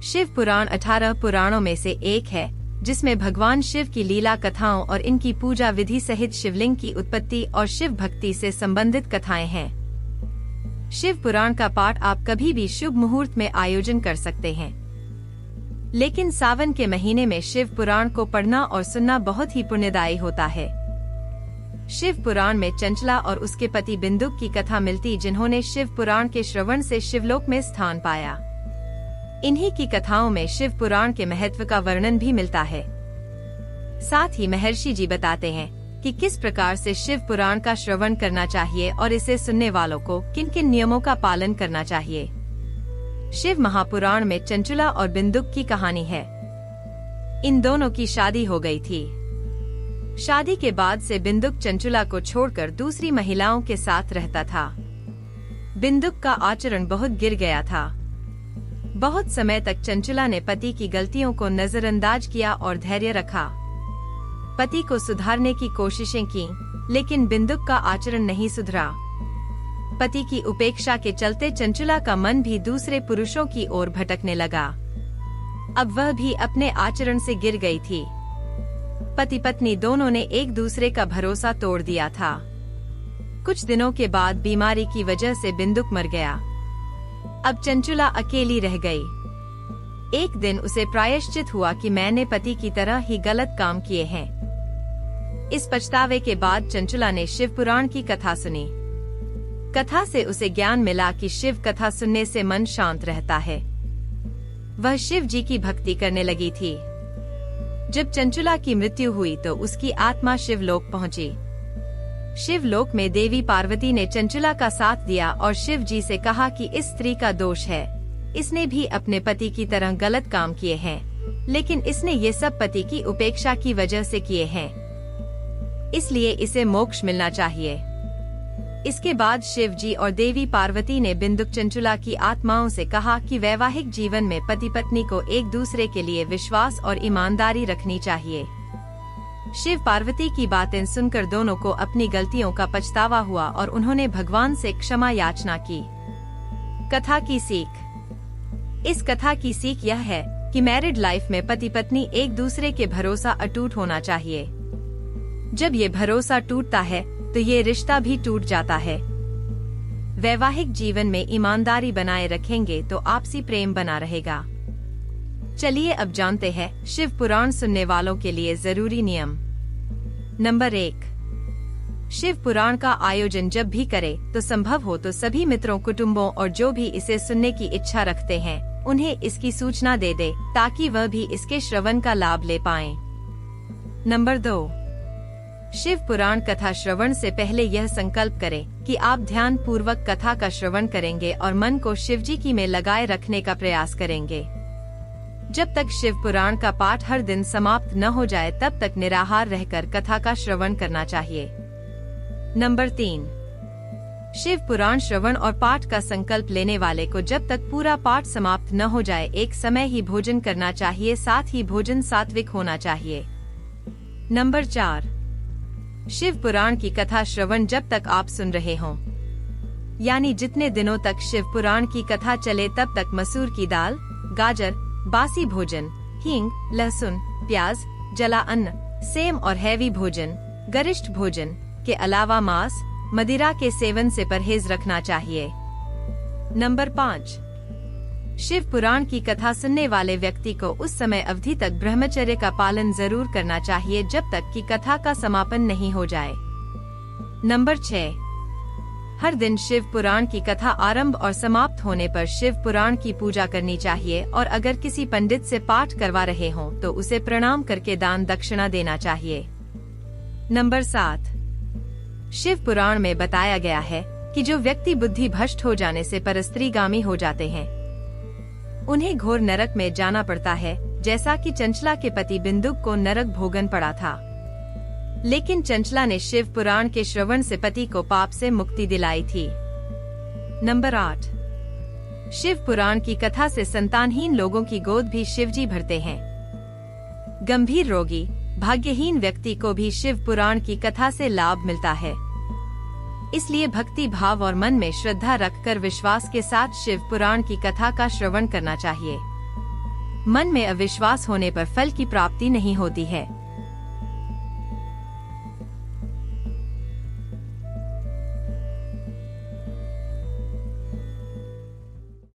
शिव पुराण 18 पुराणों में से एक है, जिसमें भगवान शिव की लीला कथाओं और इनकी पूजा विधि सहित शिवलिंग की उत्पत्ति और शिव भक्ति से संबंधित कथाएं हैं। शिव पुराण का पाठ आप कभी भी शुभ मुहूर्त में आयोजन कर सकते हैं, लेकिन सावन के महीने में शिव पुराण को पढ़ना और सुनना बहुत ही पुण्यदायी होता है। शिव पुराण में चंचला और उसके पति बिंदुक की कथा मिलती, जिन्होंने शिव पुराण के श्रवण से शिवलोक में स्थान पाया। इन्हीं की कथाओं में शिव पुराण के महत्व का वर्णन भी मिलता है। साथ ही महर्षि जी बताते हैं कि किस प्रकार से शिव पुराण का श्रवण करना चाहिए और इसे सुनने वालों को किन किन नियमों का पालन करना चाहिए। शिव महापुराण में चंचला और बिंदुक की कहानी है। इन दोनों की शादी हो गई थी। शादी के बाद से बिंदुक चंचला को छोड़कर दूसरी महिलाओं के साथ रहता था। बिंदुक का आचरण बहुत गिर गया था। बहुत समय तक चंचला ने पति की गलतियों को नजरअंदाज किया और धैर्य रखा। पति को सुधारने की कोशिशें की, लेकिन बिंदुक का आचरण नहीं सुधरा। पति की उपेक्षा के चलते चंचला का मन भी दूसरे पुरुषों की ओर भटकने लगा। अब वह भी अपने आचरण से गिर गई थी। पति पत्नी दोनों ने एक दूसरे का भरोसा तोड़ दिया था। कुछ दिनों के बाद बीमारी की वजह से बिंदुक मर गया। अब चंचला अकेली रह गई। एक दिन उसे प्रायश्चित हुआ कि मैंने पति की तरह ही गलत काम किए हैं। इस पछतावे के बाद चंचला ने शिव पुराण की कथा सुनी। कथा से उसे ज्ञान मिला कि शिव कथा सुनने से मन शांत रहता है। वह शिव जी की भक्ति करने लगी थी। जब चंचला की मृत्यु हुई तो उसकी आत्मा शिवलोक पहुंची। शिवलोक में देवी पार्वती ने चंचला का साथ दिया और शिव जी से कहा कि इस स्त्री का दोष है, इसने भी अपने पति की तरह गलत काम किए हैं, लेकिन इसने ये सब पति की उपेक्षा की वजह से किए हैं, इसलिए इसे मोक्ष मिलना चाहिए। इसके बाद शिव जी और देवी पार्वती ने बिंदुक चंचला की आत्माओं से कहा कि वैवाहिक जीवन में पति पत्नी को एक दूसरे के लिए विश्वास और ईमानदारी रखनी चाहिए। शिव पार्वती की बातें सुनकर दोनों को अपनी गलतियों का पछतावा हुआ और उन्होंने भगवान से क्षमा याचना की। कथा की सीख। इस कथा की सीख यह है कि मैरिड लाइफ में पति पत्नी एक दूसरे के भरोसा अटूट होना चाहिए। जब ये भरोसा टूटता है तो ये रिश्ता भी टूट जाता है। वैवाहिक जीवन में ईमानदारी बनाए रखेंगे तो आपसी प्रेम बना रहेगा। चलिए अब जानते हैं शिव पुराण सुनने वालों के लिए जरूरी नियम। नंबर 1, शिव पुराण का आयोजन जब भी करें तो संभव हो तो सभी मित्रों, कुटुंबों और जो भी इसे सुनने की इच्छा रखते हैं उन्हें इसकी सूचना दे दे, ताकि वह भी इसके श्रवण का लाभ ले पाएं। नंबर 2, शिव पुराण कथा श्रवण से पहले यह संकल्प करें कि आप ध्यान पूर्वक कथा का श्रवण करेंगे और मन को शिवजी की में लगाए रखने का प्रयास करेंगे। जब तक शिव पुराण का पाठ हर दिन समाप्त न हो जाए तब तक निराहार रहकर कथा का श्रवण करना चाहिए। नंबर 3, शिव पुराण श्रवण और पाठ का संकल्प लेने वाले को जब तक पूरा पाठ समाप्त न हो जाए एक समय ही भोजन करना चाहिए, साथ ही भोजन सात्विक होना चाहिए। नंबर 4, शिव पुराण की कथा श्रवण जब तक आप सुन रहे हों, यानी जितने दिनों तक शिव पुराण की कथा चले तब तक मसूर की दाल, गाजर, बासी भोजन, हींग, लहसुन, प्याज, जला अन्न, सेम और हैवी भोजन, गरिष्ठ भोजन के अलावा मांस, मदिरा के सेवन से परहेज रखना चाहिए। नंबर 5, शिव पुराण की कथा सुनने वाले व्यक्ति को उस समय अवधि तक ब्रह्मचर्य का पालन जरूर करना चाहिए जब तक कि कथा का समापन नहीं हो जाए। नंबर 6, हर दिन शिव पुराण की कथा आरंभ और समाप्त होने पर शिव पुराण की पूजा करनी चाहिए और अगर किसी पंडित से पाठ करवा रहे हों तो उसे प्रणाम करके दान दक्षिणा देना चाहिए। नंबर 7, शिव पुराण में बताया गया है कि जो व्यक्ति बुद्धि भ्रष्ट हो जाने से परस्त्रीगामी हो जाते हैं उन्हें घोर नरक में जाना पड़ता है, जैसा कि चंचला के पति बिंदुक को नरक भोगन पड़ा था। लेकिन चंचला ने शिव पुराण के श्रवण से पति को पाप से मुक्ति दिलाई थी। नंबर 8, शिव पुराण की कथा से संतानहीन लोगों की गोद भी शिवजी भरते हैं। गंभीर रोगी, भाग्यहीन व्यक्ति को भी शिव पुराण की कथा से लाभ मिलता है। इसलिए भक्ति भाव और मन में श्रद्धा रखकर विश्वास के साथ शिव पुराण की कथा का श्रवण करना चाहिए। मन में अविश्वास होने पर फल की प्राप्ति नहीं होती है।